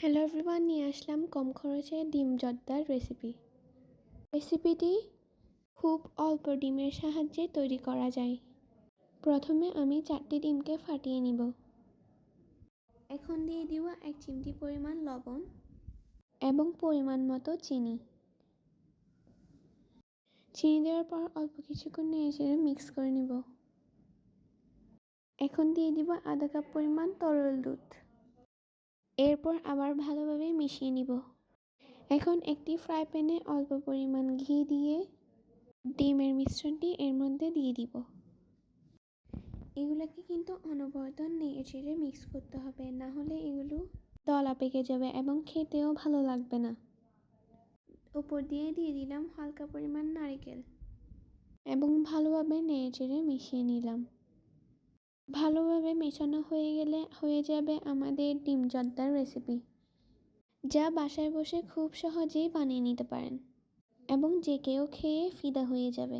Hello everyone, নিয়ে আসলাম কম খরচে ডিম জর্দার রেসিপিটি খুব অল্প ডিমের সাহায্যে তৈরি করা যায়। প্রথমে আমি 4টি ডিমকে ফাটিয়ে নিব। এখন দিয়ে দিব 1 চিমটি পরিমাণ লবণ এবং পরিমাণ মতো চিনি। চিনি দেওয়ার পর অল্প কিছুক্ষণ নেড়ে মিক্স করে নিব। এখন দিয়ে দিব আধা কাপ পরিমাণ তরল দুধ। এরপর আবার ভালোভাবে মিশিয়ে নিব। এখন একটি ফ্রাই প্যানে অল্প পরিমাণ ঘি দিয়ে ডিমের মিশ্রণটি এর মধ্যে দিয়ে দিব। এগুলোকে কিন্তু অনবরত নেড়ে মিক্স করতে হবে, না হলে এগুলো দলা পেকে যাবে এবং খেতেও ভালো লাগবে না। উপর দিয়ে দিলাম হালকা পরিমাণ নারকেল এবং ভালোভাবে নেড়ে মিশিয়ে নিলাম। ভালোভাবে মেশানো হয়ে যাবে আমাদের ডিম জর্দার রেসিপি, যা বাসায় বসে খুব সহজেই বানিয়ে নিতে পারেন এবং যে কেউ খেয়ে ফিদা হয়ে যাবে।